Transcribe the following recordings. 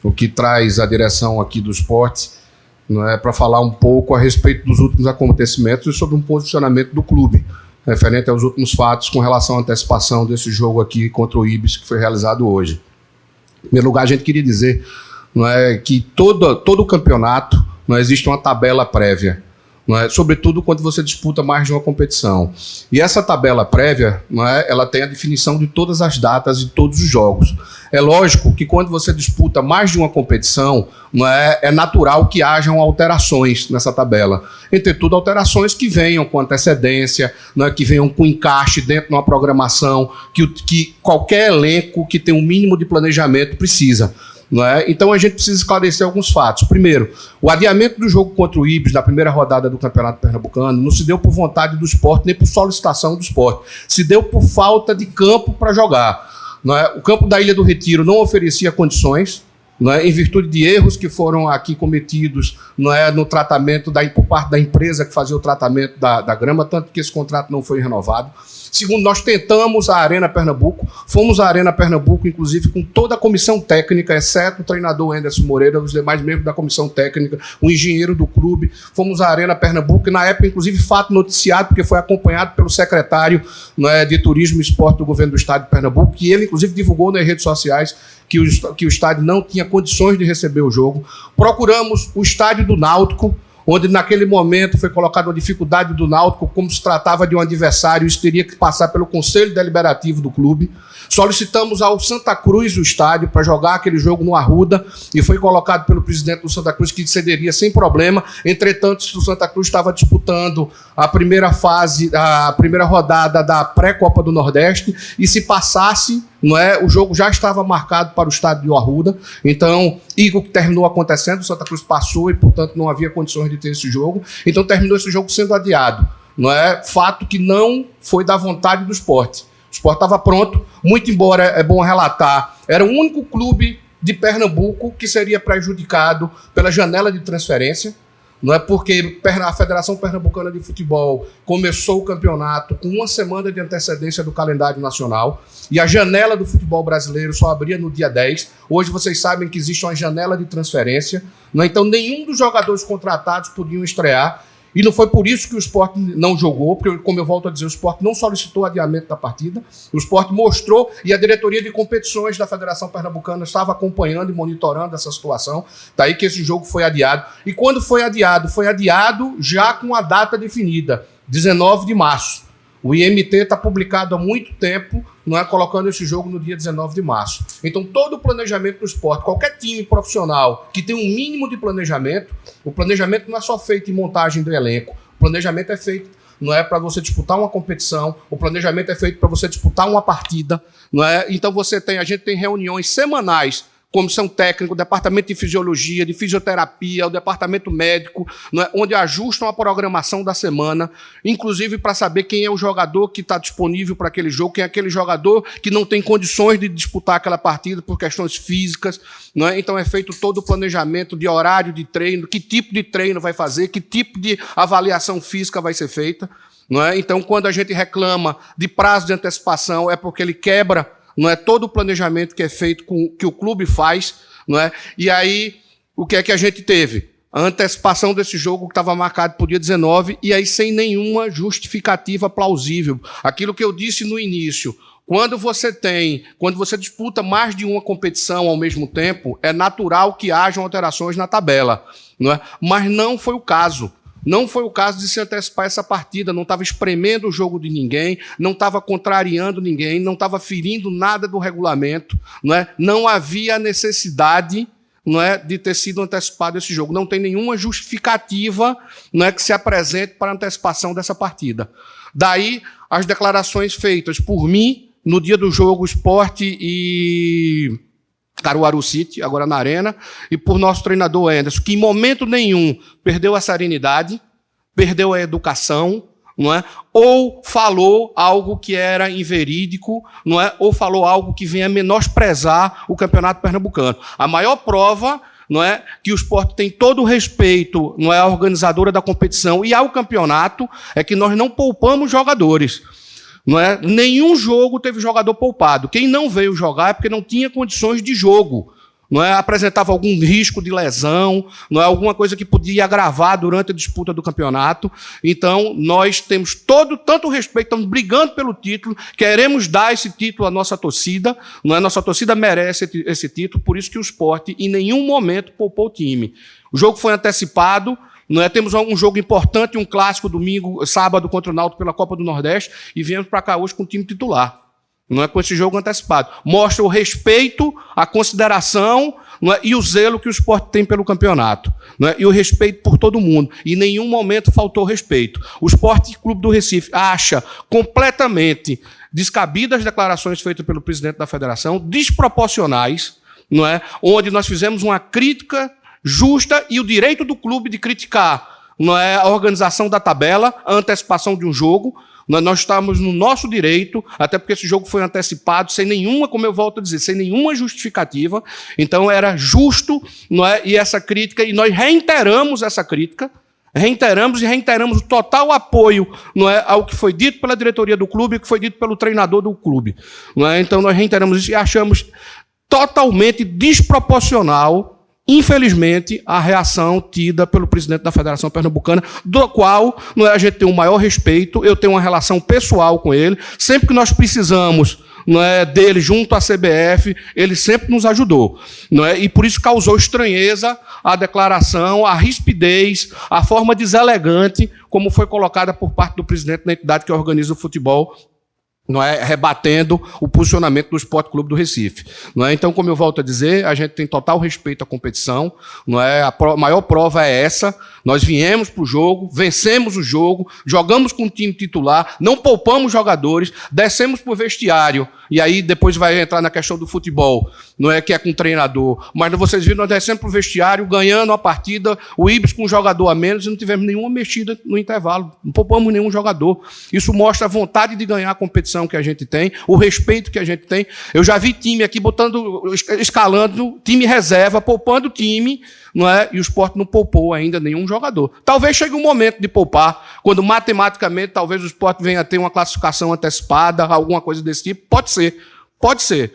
o que traz a direção aqui do esporte, não é, para falar um pouco a respeito dos últimos acontecimentos e sobre um posicionamento do clube, referente aos últimos fatos com relação à antecipação desse jogo aqui contra o Ibis, que foi realizado hoje. Em primeiro lugar, a gente queria dizer, não é, que todo o campeonato não existe uma tabela prévia, não é, sobretudo quando você disputa mais de uma competição. E essa tabela prévia, não é, ela tem a definição de todas as datas de todos os jogos. É lógico que quando você disputa mais de uma competição, não é, é natural que hajam alterações nessa tabela. Entretanto, alterações que venham com antecedência, não é, que venham com encaixe dentro de uma programação que qualquer elenco que tem um mínimo de planejamento precisa. Não é? Então a gente precisa esclarecer alguns fatos. Primeiro, o adiamento do jogo contra o Ibis na primeira rodada do Campeonato Pernambucano não se deu por vontade do esporte, nem por solicitação do esporte. Se deu por falta de campo para jogar. Não é? O campo da Ilha do Retiro não oferecia condições, não é? Em virtude de erros que foram aqui cometidos, não é, no tratamento por parte da empresa que fazia o tratamento da grama, tanto que esse contrato não foi renovado. Segundo, nós tentamos a Arena Pernambuco, fomos à Arena Pernambuco, inclusive com toda a comissão técnica, exceto o treinador Anderson Moreira, os demais membros da comissão técnica, o engenheiro do clube, fomos à Arena Pernambuco, e na época, inclusive, fato noticiado, porque foi acompanhado pelo secretário, não é, de Turismo e Esporte do governo do estado de Pernambuco, que ele, inclusive, divulgou nas redes sociais que o estádio não tinha condições de receber o jogo. Procuramos o estádio do Náutico, onde naquele momento foi colocada a dificuldade do Náutico, como se tratava de um adversário, isso teria que passar pelo Conselho Deliberativo do clube. Solicitamos ao Santa Cruz o estádio para jogar aquele jogo no Arruda, e foi colocado pelo presidente do Santa Cruz que cederia sem problema. Entretanto, o Santa Cruz estava disputando a primeira fase, a primeira rodada da pré-Copa do Nordeste, e se passasse, não é, o jogo já estava marcado para o estádio do Arruda. Então, e o que terminou acontecendo, o Santa Cruz passou e, portanto, não havia condições de ter esse jogo. Então, terminou esse jogo sendo adiado. Não é? Fato que não foi da vontade do esporte. O esporte estava pronto, muito embora, é bom relatar, era o único clube de Pernambuco que seria prejudicado pela janela de transferência. Não é, porque a Federação Pernambucana de Futebol começou o campeonato com uma semana de antecedência do calendário nacional, e a janela do futebol brasileiro só abria no dia 10. Hoje vocês sabem que existe uma janela de transferência, não é? Então nenhum dos jogadores contratados podiam estrear, e não foi por isso que o Sport não jogou, porque, como eu volto a dizer, o Sport não solicitou adiamento da partida, o Sport mostrou, e a diretoria de competições da Federação Pernambucana estava acompanhando e monitorando essa situação, daí que esse jogo foi adiado. E quando foi adiado já com a data definida, 19 de março. O IMT está publicado há muito tempo, não é, colocando esse jogo no dia 19 de março. Então, todo o planejamento do esporte, qualquer time profissional que tem um mínimo de planejamento, o planejamento não é só feito em montagem do elenco, o planejamento é feito, não é, para você disputar uma competição, o planejamento é feito para você disputar uma partida, não é? Então, a gente tem reuniões semanais, comissão técnica, o departamento de fisiologia, de fisioterapia, o departamento médico, não é, onde ajustam a programação da semana, inclusive para saber quem é o jogador que está disponível para aquele jogo, quem é aquele jogador que não tem condições de disputar aquela partida por questões físicas. Não é? Então é feito todo o planejamento de horário de treino, que tipo de treino vai fazer, que tipo de avaliação física vai ser feita. Não é? Então, quando a gente reclama de prazo de antecipação, é porque ele quebra, não é, todo o planejamento que é feito, que o clube faz, não é? E aí, o que é que a gente teve? A antecipação desse jogo que estava marcado para o dia 19, e aí sem nenhuma justificativa plausível. Aquilo que eu disse no início, quando você disputa mais de uma competição ao mesmo tempo, é natural que hajam alterações na tabela, não é? Mas não foi o caso. Não foi o caso de se antecipar essa partida, não estava espremendo o jogo de ninguém, não estava contrariando ninguém, não estava ferindo nada do regulamento, não é? Não havia necessidade, não é, de ter sido antecipado esse jogo. Não tem nenhuma justificativa, não é, que se apresente para a antecipação dessa partida. Daí as declarações feitas por mim no dia do jogo Sport e Caruaru City, agora na Arena, e por nosso treinador Anderson, que em momento nenhum perdeu a serenidade, perdeu a educação, não é? Ou falou algo que era inverídico, não é? Ou falou algo que venha menosprezar o Campeonato Pernambucano. A maior prova, não é, que o Sport tem todo o respeito, não é, à organizadora da competição e ao campeonato, é que nós não poupamos jogadores. Não é? Nenhum jogo teve jogador poupado. Quem não veio jogar é porque não tinha condições de jogo. não é, apresentava algum risco de lesão, não é, alguma coisa que podia agravar durante a disputa do campeonato. Então, nós temos tanto respeito, estamos brigando pelo título, queremos dar esse título à nossa torcida, não é? Nossa torcida merece esse título, por isso que o Sport em nenhum momento poupou o time. O jogo foi antecipado, não é? Temos um jogo importante, um clássico sábado contra o Náutico pela Copa do Nordeste, e viemos para cá hoje com o time titular. Não é, com esse jogo antecipado. Mostra o respeito, a consideração, não é, e o zelo que o Sport tem pelo campeonato. Não é, e o respeito por todo mundo. E em nenhum momento faltou respeito. O Sport Clube do Recife acha completamente descabidas as declarações feitas pelo presidente da federação, desproporcionais, não é, onde nós fizemos uma crítica justa e o direito do clube de criticar, não é, a organização da tabela, a antecipação de um jogo. Nós estamos no nosso direito, até porque esse jogo foi antecipado, sem nenhuma, como eu volto a dizer, sem nenhuma justificativa. Então era justo, não é? E essa crítica, e nós reiteramos essa crítica, reiteramos o total apoio, não é, ao que foi dito pela diretoria do clube e o que foi dito pelo treinador do clube. Não é? Então nós reiteramos isso e achamos totalmente desproporcional, infelizmente, a reação tida pelo presidente da Federação Pernambucana, do qual não é, a gente tem o maior respeito, eu tenho uma relação pessoal com ele, sempre que nós precisamos, não é, dele junto à CBF, ele sempre nos ajudou. Não é, e por isso causou estranheza a declaração, a rispidez, a forma deselegante como foi colocada por parte do presidente da entidade que organiza o futebol, não é, rebatendo o posicionamento do Sport Clube do Recife. Não é? Então, como eu volto a dizer, a gente tem total respeito à competição, não é? A maior prova é essa, nós viemos para o jogo, vencemos o jogo, jogamos com o time titular, não poupamos jogadores, descemos para o vestiário, e aí depois vai entrar na questão do futebol, não é, que é com o treinador, mas vocês viram, nós descemos para o vestiário, ganhando a partida, o Ibis com um jogador a menos, e não tivemos nenhuma mexida no intervalo, não poupamos nenhum jogador. Isso mostra a vontade de ganhar a competição que a gente tem, o respeito que a gente tem. Eu já vi time aqui escalando time reserva, poupando o time, não é? E o Sport não poupou ainda nenhum jogador. Talvez chegue um momento de poupar, quando matematicamente talvez o Sport venha a ter uma classificação antecipada, alguma coisa desse tipo. Pode ser, pode ser.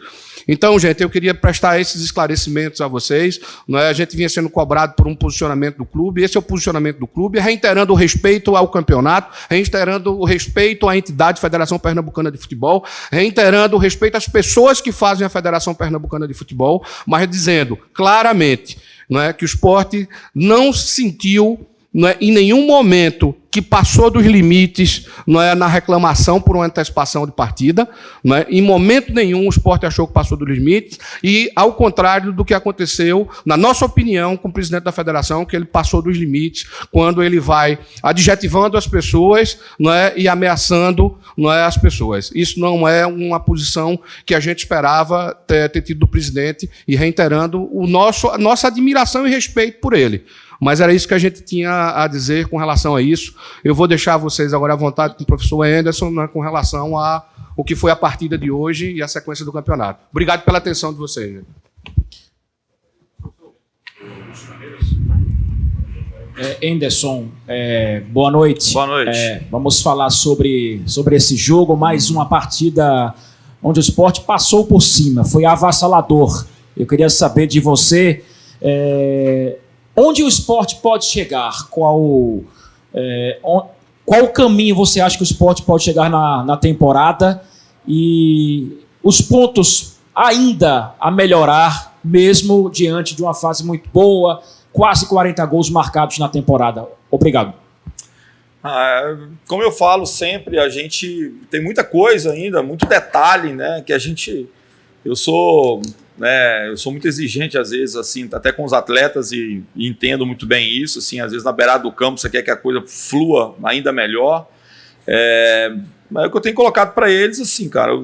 Então, gente, eu queria prestar esses esclarecimentos a vocês. Não é? A gente vinha sendo cobrado por um posicionamento do clube, esse é o posicionamento do clube, reiterando o respeito ao campeonato, reiterando o respeito à entidade Federação Pernambucana de Futebol, reiterando o respeito às pessoas que fazem a Federação Pernambucana de Futebol, mas dizendo claramente, não é, que o Sport não se sentiu, não é, em nenhum momento que passou dos limites, não é, na reclamação por uma antecipação de partida. Não é, em momento nenhum o Sport achou que passou dos limites, e ao contrário do que aconteceu, na nossa opinião, com o presidente da federação, que ele passou dos limites quando ele vai adjetivando as pessoas, não é, e ameaçando, não é, as pessoas. Isso não é uma posição que a gente esperava ter tido do presidente, e reiterando a nossa admiração e respeito por ele. Mas era isso que a gente tinha a dizer com relação a isso. Eu vou deixar vocês agora à vontade com o professor Anderson, né, com relação a o que foi a partida de hoje e a sequência do campeonato. Obrigado pela atenção de vocês. Anderson, boa noite. Boa noite. Vamos falar sobre esse jogo, mais uma partida onde o Sport passou por cima, foi avassalador. Eu queria saber de você... onde o Sport pode chegar? Qual caminho você acha que o Sport pode chegar na temporada? E os pontos ainda a melhorar, mesmo diante de uma fase muito boa, quase 40 gols marcados na temporada. Obrigado. Como eu falo sempre, a gente tem muita coisa ainda, muito detalhe, né? Que a gente... Eu sou muito exigente às vezes, assim, até com os atletas, e entendo muito bem isso, assim, às vezes na beirada do campo você quer que a coisa flua ainda melhor, mas o que eu tenho colocado para eles, assim, cara,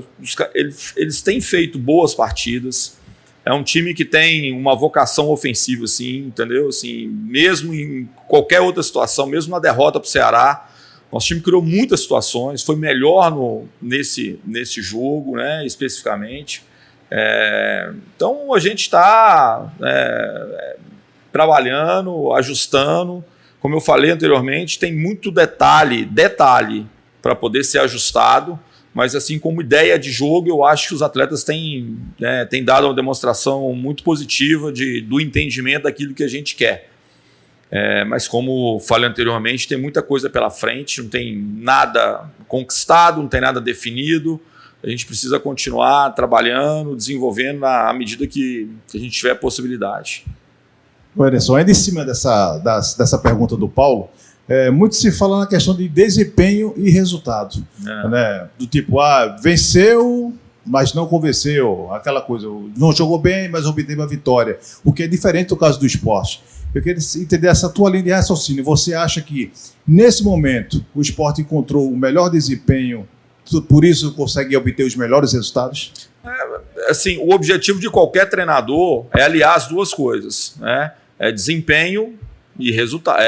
eles têm feito boas partidas, é um time que tem uma vocação ofensiva, assim, entendeu? Assim, mesmo em qualquer outra situação, mesmo na derrota para o Ceará, nosso time criou muitas situações, foi melhor nesse jogo, né, especificamente. Então a gente está trabalhando, ajustando. Como eu falei anteriormente, tem muito detalhe para poder ser ajustado, mas assim, como ideia de jogo, eu acho que os atletas têm dado uma demonstração muito positiva do entendimento daquilo que a gente quer. Mas como falei anteriormente, tem muita coisa pela frente, não tem nada conquistado, não tem nada definido. A gente precisa continuar trabalhando, desenvolvendo à medida que a gente tiver possibilidade. Anderson, ainda em cima dessa pergunta do Paulo, muito se fala na questão de desempenho e resultado. Né? Do tipo, venceu, mas não convenceu. Aquela coisa, não jogou bem, mas obteve a vitória. O que é diferente do caso do esporte. Eu queria entender essa tua linha de raciocínio. Você acha que, nesse momento, o esporte encontrou o melhor desempenho, por isso consegue obter os melhores resultados? Assim, o objetivo de qualquer treinador é aliar as duas coisas, né? Desempenho e resultado.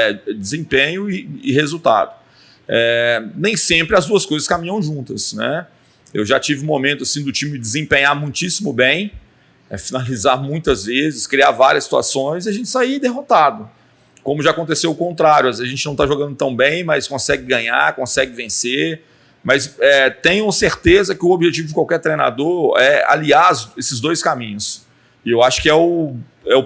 Nem sempre as duas coisas caminham juntas, né? Eu já tive momentos assim, do time desempenhar muitíssimo bem, finalizar muitas vezes, criar várias situações e a gente sair derrotado. Como já aconteceu o contrário, às vezes a gente não está jogando tão bem, mas consegue ganhar, consegue vencer. Mas tenham certeza que o objetivo de qualquer treinador é aliar esses dois caminhos. E eu acho que é o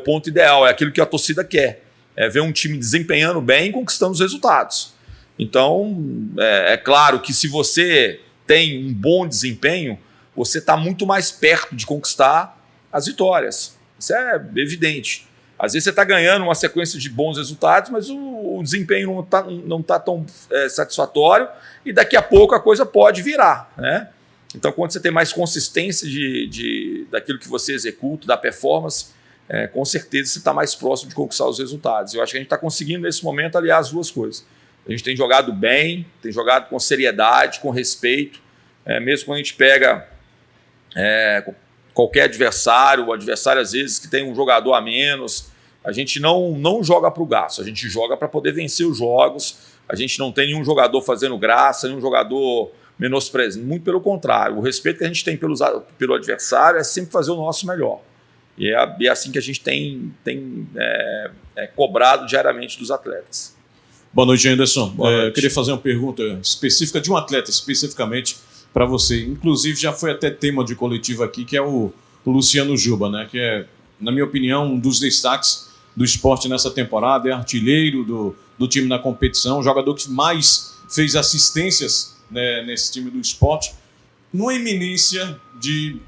ponto ideal, é aquilo que a torcida quer. É ver um time desempenhando bem e conquistando os resultados. Então, é claro que se você tem um bom desempenho, você está muito mais perto de conquistar as vitórias. Isso é evidente. Às vezes você está ganhando uma sequência de bons resultados, mas o desempenho não tá tão satisfatório e daqui a pouco a coisa pode virar, né? Então, quando você tem mais consistência daquilo que você executa, da performance, com certeza você está mais próximo de conquistar os resultados. Eu acho que a gente está conseguindo, nesse momento, aliar as duas coisas. A gente tem jogado bem, tem jogado com seriedade, com respeito, mesmo quando a gente pega qualquer adversário, o adversário, às vezes, que tem um jogador a menos, a gente não joga para o gasto, a gente joga para poder vencer os jogos, a gente não tem nenhum jogador fazendo graça, nenhum jogador menosprezando, muito pelo contrário, o respeito que a gente tem pelo adversário é sempre fazer o nosso melhor. E é assim que a gente tem cobrado diariamente dos atletas. Boa noite, Anderson. Boa noite. Eu queria fazer uma pergunta específica de um atleta, especificamente para você. Inclusive, já foi até tema de coletivo aqui, que é o Luciano Juba, né? Que é, na minha opinião, um dos destaques do esporte nessa temporada, é artilheiro do time na competição, o jogador que mais fez assistências, né, nesse time do esporte. Numa iminência de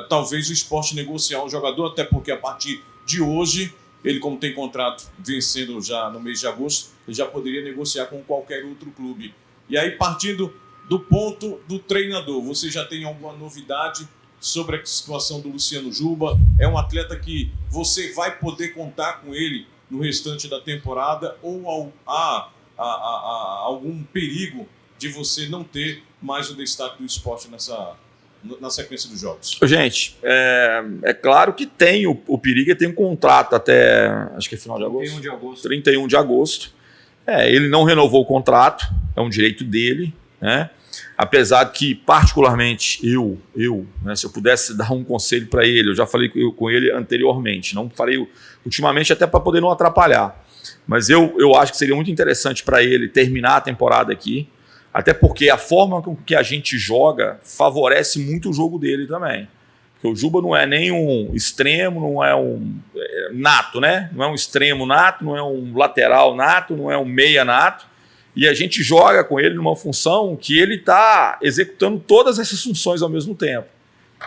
talvez o esporte negociar um jogador, até porque a partir de hoje, ele, como tem contrato vencendo já no mês de agosto, ele já poderia negociar com qualquer outro clube. E aí, partindo do ponto do treinador, você já tem alguma novidade sobre a situação do Luciano Juba? É um atleta que você vai poder contar com ele no restante da temporada, ou há algum perigo de você não ter mais o destaque do esporte na sequência dos jogos? Gente, é claro que tem o perigo, tem um contrato até, acho que é final de agosto. 31 de agosto. Ele não renovou o contrato, é um direito dele, né? Apesar que, particularmente, né, se eu pudesse dar um conselho para ele, eu já falei com ele anteriormente, não falei ultimamente até para poder não atrapalhar, mas eu acho que seria muito interessante para ele terminar a temporada aqui, até porque a forma com que a gente joga favorece muito o jogo dele também. Porque o Juba não é nem um extremo, não é um nato, né? Não é um extremo nato, não é um lateral nato, não é um meia nato. E a gente joga com ele numa função que ele está executando todas essas funções ao mesmo tempo.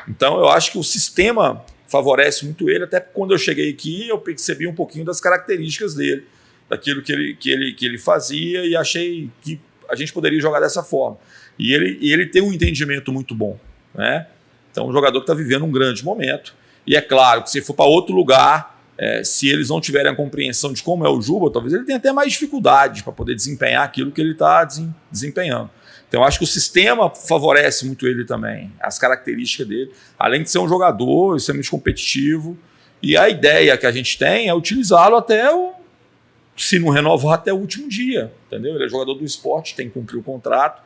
Então eu acho que o sistema favorece muito ele, até quando eu cheguei aqui eu percebi um pouquinho das características dele, daquilo que ele fazia, e achei que a gente poderia jogar dessa forma. E ele tem um entendimento muito bom, né? Então, um jogador que está vivendo um grande momento. E é claro que se for para outro lugar, se eles não tiverem a compreensão de como é o Juba, talvez ele tenha até mais dificuldade para poder desempenhar aquilo que ele está desempenhando. Então, eu acho que o sistema favorece muito ele também, as características dele, além de ser um jogador extremamente competitivo. E a ideia que a gente tem é utilizá-lo se não renovar, até o último dia, entendeu? Ele é jogador do esporte, tem que cumprir o contrato.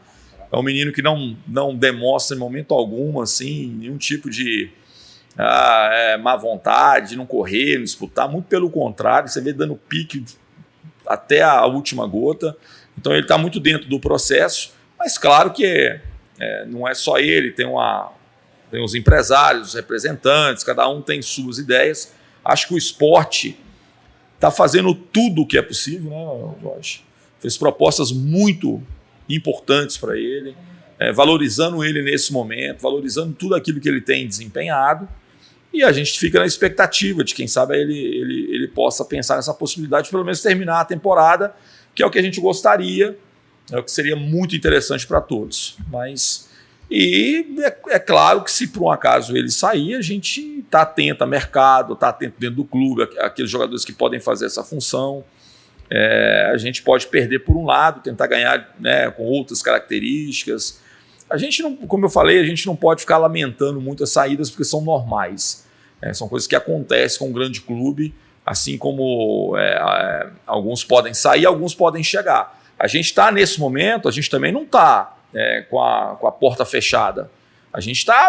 É um menino que não demonstra em momento algum assim, nenhum tipo de má vontade, de não correr, não disputar. Muito pelo contrário, você vê dando pique até a última gota. Então ele está muito dentro do processo, mas claro que não é só ele, tem os empresários, os representantes, cada um tem suas ideias. Acho que o esporte está fazendo tudo o que é possível, né, Jorge? Fez propostas muito importantes para ele, valorizando ele nesse momento, valorizando tudo aquilo que ele tem desempenhado, e a gente fica na expectativa de, quem sabe, ele possa pensar nessa possibilidade de pelo menos terminar a temporada, que é o que a gente gostaria, é o que seria muito interessante para todos. Mas, é claro que se por um acaso ele sair, a gente está atento ao mercado, está atento dentro do clube, aqueles jogadores que podem fazer essa função. A gente pode perder por um lado, tentar ganhar, né, com outras características. A gente não, como eu falei, a gente não pode ficar lamentando muito as saídas, porque são normais. São coisas que acontecem com um grande clube, assim como alguns podem sair, alguns podem chegar. A gente está nesse momento, a gente também não está com a porta fechada. A gente está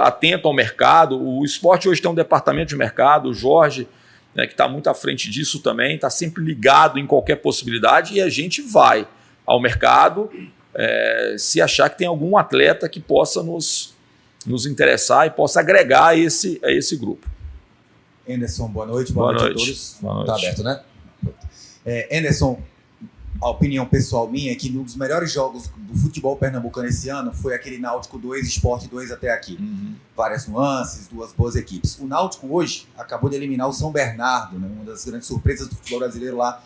atento ao mercado. O esporte hoje tem um departamento de mercado, o Jorge, né, que está muito à frente disso também, está sempre ligado em qualquer possibilidade, e a gente vai ao mercado se achar que tem algum atleta que possa nos interessar e possa agregar a esse grupo. Anderson, boa noite. Boa noite a todos. Está aberto, né? Anderson, a opinião pessoal minha é que um dos melhores jogos do futebol pernambucano esse ano foi aquele Náutico 2, Sport 2 até aqui. Várias nuances, duas boas equipes. O Náutico hoje acabou de eliminar o São Bernardo, né? Uma das grandes surpresas do futebol brasileiro lá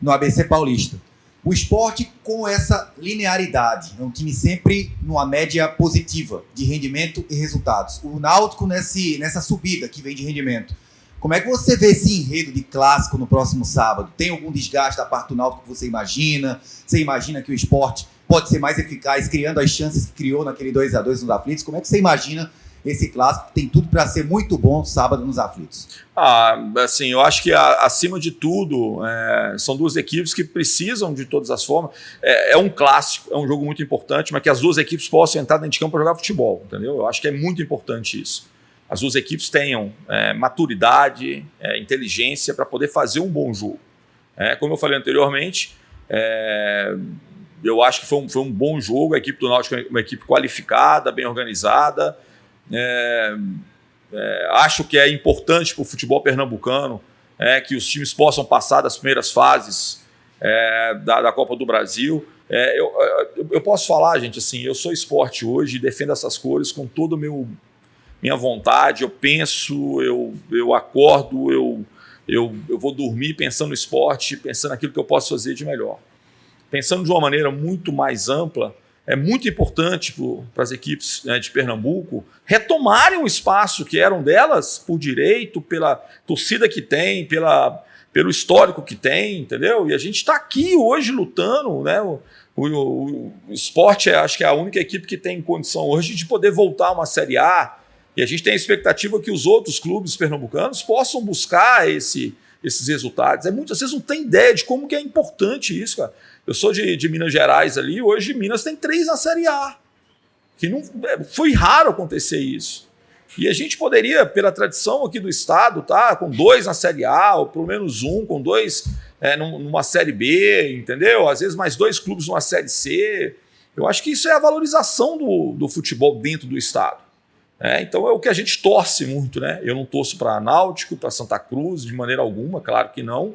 no ABC Paulista. O Sport, com essa linearidade, é um time sempre numa média positiva de rendimento e resultados. O Náutico nessa subida que vem de rendimento. Como é que você vê esse enredo de clássico no próximo sábado? Tem algum desgaste da parte do Náutico que você imagina? Você imagina que o Sport pode ser mais eficaz, criando as chances que criou naquele 2-2 nos aflitos? Como é que você imagina esse clássico? Tem tudo para ser muito bom sábado nos aflitos. Assim, eu acho que acima de tudo, são duas equipes que precisam de todas as formas. É um clássico, é um jogo muito importante, mas que as duas equipes possam entrar dentro de campo para jogar futebol, entendeu? Eu acho que é muito importante isso. As duas equipes tenham maturidade, inteligência para poder fazer um bom jogo. Como eu falei anteriormente, eu acho que foi um bom jogo. A equipe do Náutico é uma equipe qualificada, bem organizada. Acho que é importante para o futebol pernambucano que os times possam passar das primeiras fases da Copa do Brasil. Eu posso falar, gente, assim, eu sou esporte hoje e defendo essas cores com todo o minha vontade. Eu penso, eu acordo, eu vou dormir pensando no esporte, pensando naquilo que eu posso fazer de melhor. Pensando de uma maneira muito mais ampla, é muito importante para as equipes de Pernambuco retomarem o espaço que eram delas por direito, pela torcida que tem, pelo histórico que tem, entendeu? E a gente está aqui hoje lutando, né? O esporte acho que é a única equipe que tem condição hoje de poder voltar a uma Série A. E a gente tem a expectativa que os outros clubes pernambucanos possam buscar esses resultados. Vocês não têm ideia de como que é importante isso, cara. Eu sou de Minas Gerais ali, hoje Minas tem 3 na Série A. Que não, foi raro acontecer isso. E a gente poderia, pela tradição aqui do estado, tá, com 2 na Série A, ou pelo menos um, com 2 numa Série B, entendeu? Às vezes mais 2 clubes numa Série C. Eu acho que isso é a valorização do futebol dentro do estado. Então é o que a gente torce muito, né? Eu não torço para Náutico, para Santa Cruz, de maneira alguma, claro que não.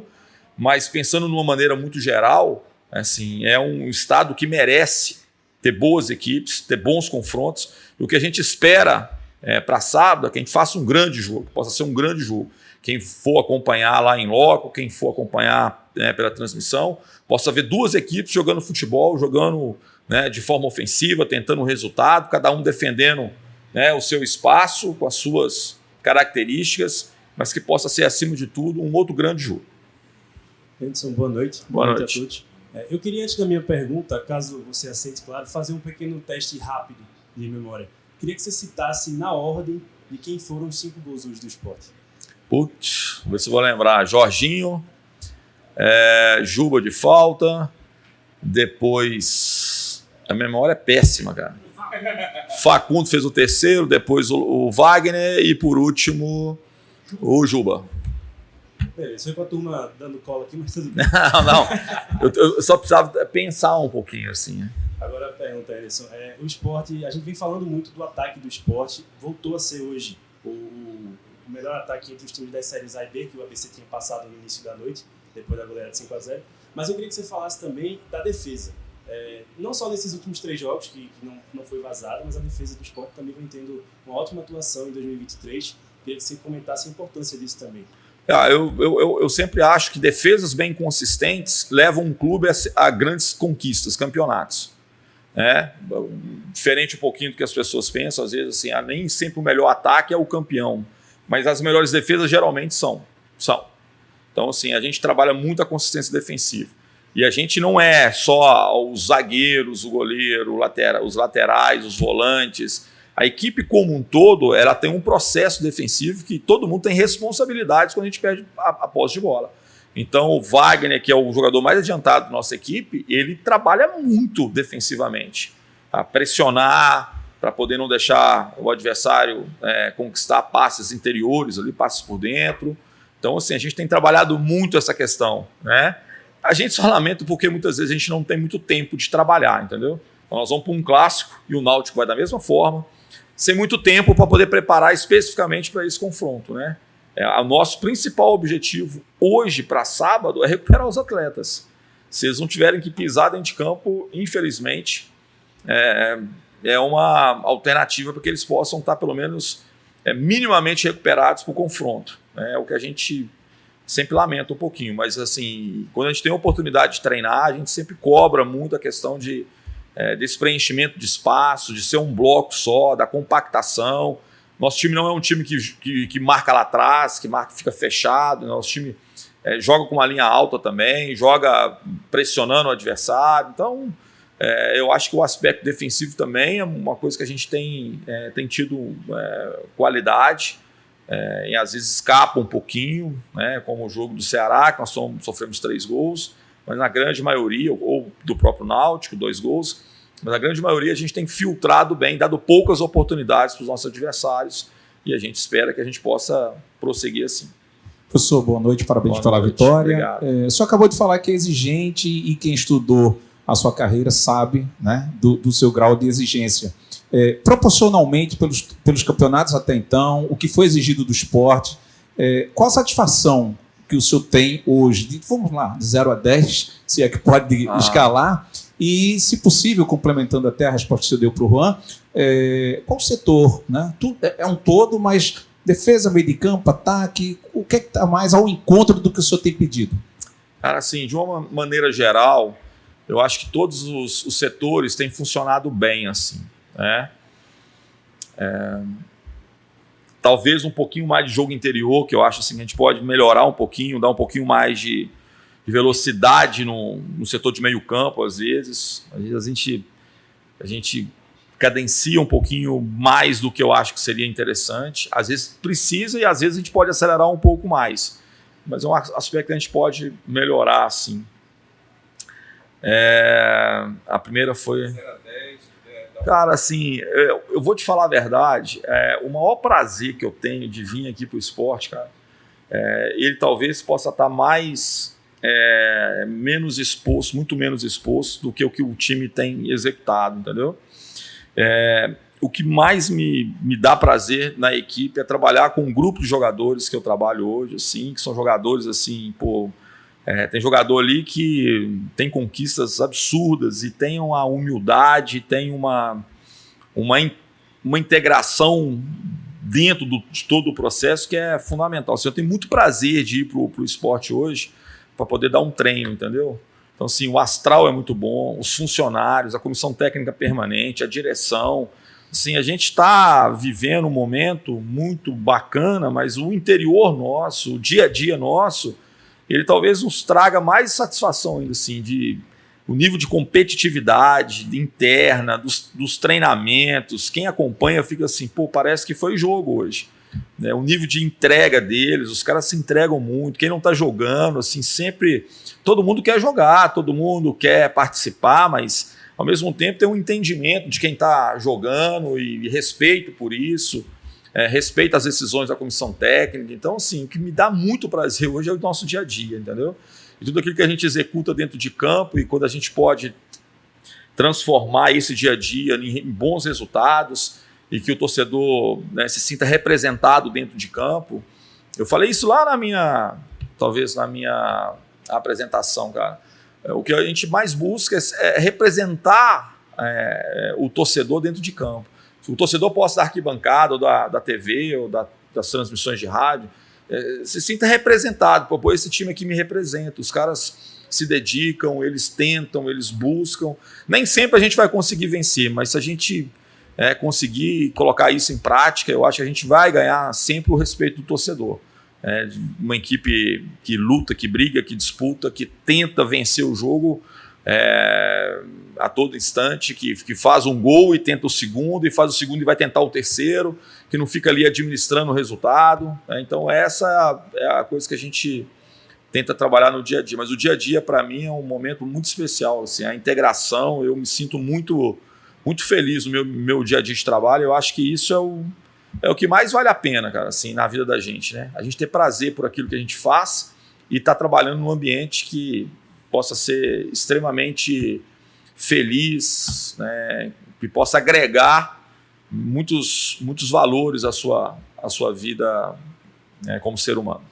Mas pensando numa maneira muito geral, assim, é um estado que merece ter boas equipes, ter bons confrontos. E o que a gente espera para sábado é que a gente faça um grande jogo, possa ser um grande jogo. Quem for acompanhar lá em loco, quem for acompanhar pela transmissão, possa ver 2 equipes jogando futebol, jogando de forma ofensiva, tentando um resultado, cada um defendendo o seu espaço, com as suas características, mas que possa ser, acima de tudo, um outro grande jogo. Anderson, boa noite. Boa noite a todos. Eu queria, antes da minha pergunta, caso você aceite, claro, fazer um pequeno teste rápido de memória. Queria que você citasse na ordem de quem foram os 5 gols hoje do Sport. Putz, vou ver se eu vou lembrar. Jorginho, Juba de falta, depois... A memória é péssima, cara. Facundo fez o 3º, depois o Wagner e, por último, o Juba. Beleza, foi com a turma dando cola aqui, mas tudo bem. Não. Eu só precisava pensar um pouquinho, assim. Agora a pergunta, Anderson. O Sport, a gente vem falando muito do ataque do Sport, voltou a ser hoje o melhor ataque entre os times das séries A e B, que o ABC tinha passado no início da noite, depois da goleada de 5-0. Mas eu queria que você falasse também da defesa. Não só nesses últimos 3 jogos, que não foi vazado, mas a defesa do Sport também vem tendo uma ótima atuação em 2023. Queria que você comentasse a importância disso também. Eu sempre acho que defesas bem consistentes levam um clube a grandes conquistas, campeonatos. Diferente um pouquinho do que as pessoas pensam, às vezes assim, nem sempre o melhor ataque é o campeão, mas as melhores defesas geralmente são. Então assim, a gente trabalha muito a consistência defensiva, e a gente não é só os zagueiros, o goleiro, os laterais, os volantes. A equipe como um todo, ela tem um processo defensivo que todo mundo tem responsabilidades quando a gente perde a posse de bola. Então o Wagner, que é o jogador mais adiantado da nossa equipe, ele trabalha muito defensivamente, a pressionar para poder não deixar o adversário conquistar passes interiores, ali, passes por dentro. Então assim, a gente tem trabalhado muito essa questão, né? A gente só lamenta porque muitas vezes a gente não tem muito tempo de trabalhar, entendeu? Então nós vamos para um clássico e o Náutico vai da mesma forma, sem muito tempo para poder preparar especificamente para esse confronto, né? O nosso principal objetivo hoje para sábado é recuperar os atletas. Se eles não tiverem que pisar dentro de campo, infelizmente, é uma alternativa para que eles possam estar pelo menos minimamente recuperados para o confronto. É o que a gente sempre lamenta um pouquinho, mas assim, quando a gente tem a oportunidade de treinar, a gente sempre cobra muito a questão desse preenchimento de espaço, de ser um bloco só, da compactação. Nosso time não é um time que marca lá atrás, que fica fechado. Nosso time joga com uma linha alta também, joga pressionando o adversário. Então, eu acho que o aspecto defensivo também é uma coisa que a gente tem tido qualidade, e às vezes escapa um pouquinho, né, como o jogo do Ceará, que nós sofremos 3 gols, mas na grande maioria, ou do próprio Náutico, 2 gols, mas a grande maioria a gente tem filtrado bem, dado poucas oportunidades para os nossos adversários, e a gente espera que a gente possa prosseguir assim. Professor, boa noite, parabéns pela vitória. O senhor acabou de falar que é exigente, e quem estudou a sua carreira sabe, né, do seu grau de exigência. Proporcionalmente, pelos campeonatos até então, o que foi exigido do esporte, qual a satisfação que o senhor tem hoje, vamos lá, de 0 a 10, se é que pode escalar, e, se possível, complementando até a resposta que você deu para o Juan, qual setor? Né? É um todo, mas defesa, meio de campo, ataque, o que é que está mais ao encontro do que o senhor tem pedido? Cara, assim, de uma maneira geral, eu acho que todos os setores têm funcionado bem, assim, né? Talvez um pouquinho mais de jogo interior, que eu acho assim, que a gente pode melhorar um pouquinho, dar um pouquinho mais de velocidade no setor de meio campo, às vezes. Às vezes a gente cadencia um pouquinho mais do que eu acho que seria interessante. Às vezes precisa e às vezes a gente pode acelerar um pouco mais. Mas é um aspecto que a gente pode melhorar, assim. A primeira foi... Cara, assim, eu vou te falar a verdade, o maior prazer que eu tenho de vir aqui pro esporte, cara, ele talvez possa estar menos exposto, muito menos exposto do que o time tem executado, entendeu? O que mais me dá prazer na equipe é trabalhar com um grupo de jogadores que eu trabalho hoje, assim, que são jogadores, assim, tem jogador ali que tem conquistas absurdas e tem uma humildade, tem uma integração dentro de todo o processo que é fundamental. Assim, eu tenho muito prazer de ir para o esporte hoje para poder dar um treino, entendeu? Então, assim, o astral é muito bom, os funcionários, a comissão técnica permanente, a direção. Assim, a gente está vivendo um momento muito bacana, mas o interior nosso, o dia a dia nosso, ele talvez nos traga mais satisfação ainda, assim, o nível de competitividade interna, dos treinamentos. Quem acompanha fica assim, parece que foi jogo hoje. O nível de entrega deles, os caras se entregam muito. Quem não está jogando, assim, sempre... Todo mundo quer jogar, todo mundo quer participar, mas, ao mesmo tempo, tem um entendimento de quem está jogando e respeito por isso. Respeita as decisões da comissão técnica. Então, assim, o que me dá muito prazer hoje é o nosso dia a dia, entendeu? E tudo aquilo que a gente executa dentro de campo, e quando a gente pode transformar esse dia a dia em bons resultados e que o torcedor, né, se sinta representado dentro de campo. Eu falei isso lá talvez na minha apresentação, cara. O que a gente mais busca é representar o torcedor dentro de campo. O torcedor possa da arquibancada, ou da TV, ou das transmissões de rádio, se sinta representado. Pô, esse time aqui me representa. Os caras se dedicam, eles tentam, eles buscam. Nem sempre a gente vai conseguir vencer, mas se a gente conseguir colocar isso em prática, eu acho que a gente vai ganhar sempre o respeito do torcedor. Uma equipe que luta, que briga, que disputa, que tenta vencer o jogo a todo instante, que faz um gol e tenta o segundo, e faz o segundo e vai tentar o terceiro, que não fica ali administrando o resultado. Então essa é a coisa que a gente tenta trabalhar no dia a dia. Mas o dia a dia, para mim, é um momento muito especial. Assim, a integração, eu me sinto muito, muito feliz no meu dia a dia de trabalho. Eu acho que isso é o que mais vale a pena, cara, assim, na vida da gente, né? A gente ter prazer por aquilo que a gente faz e estar trabalhando num ambiente que possa ser extremamente feliz, né? Que possa agregar muitos valores à sua vida, né, como ser humano.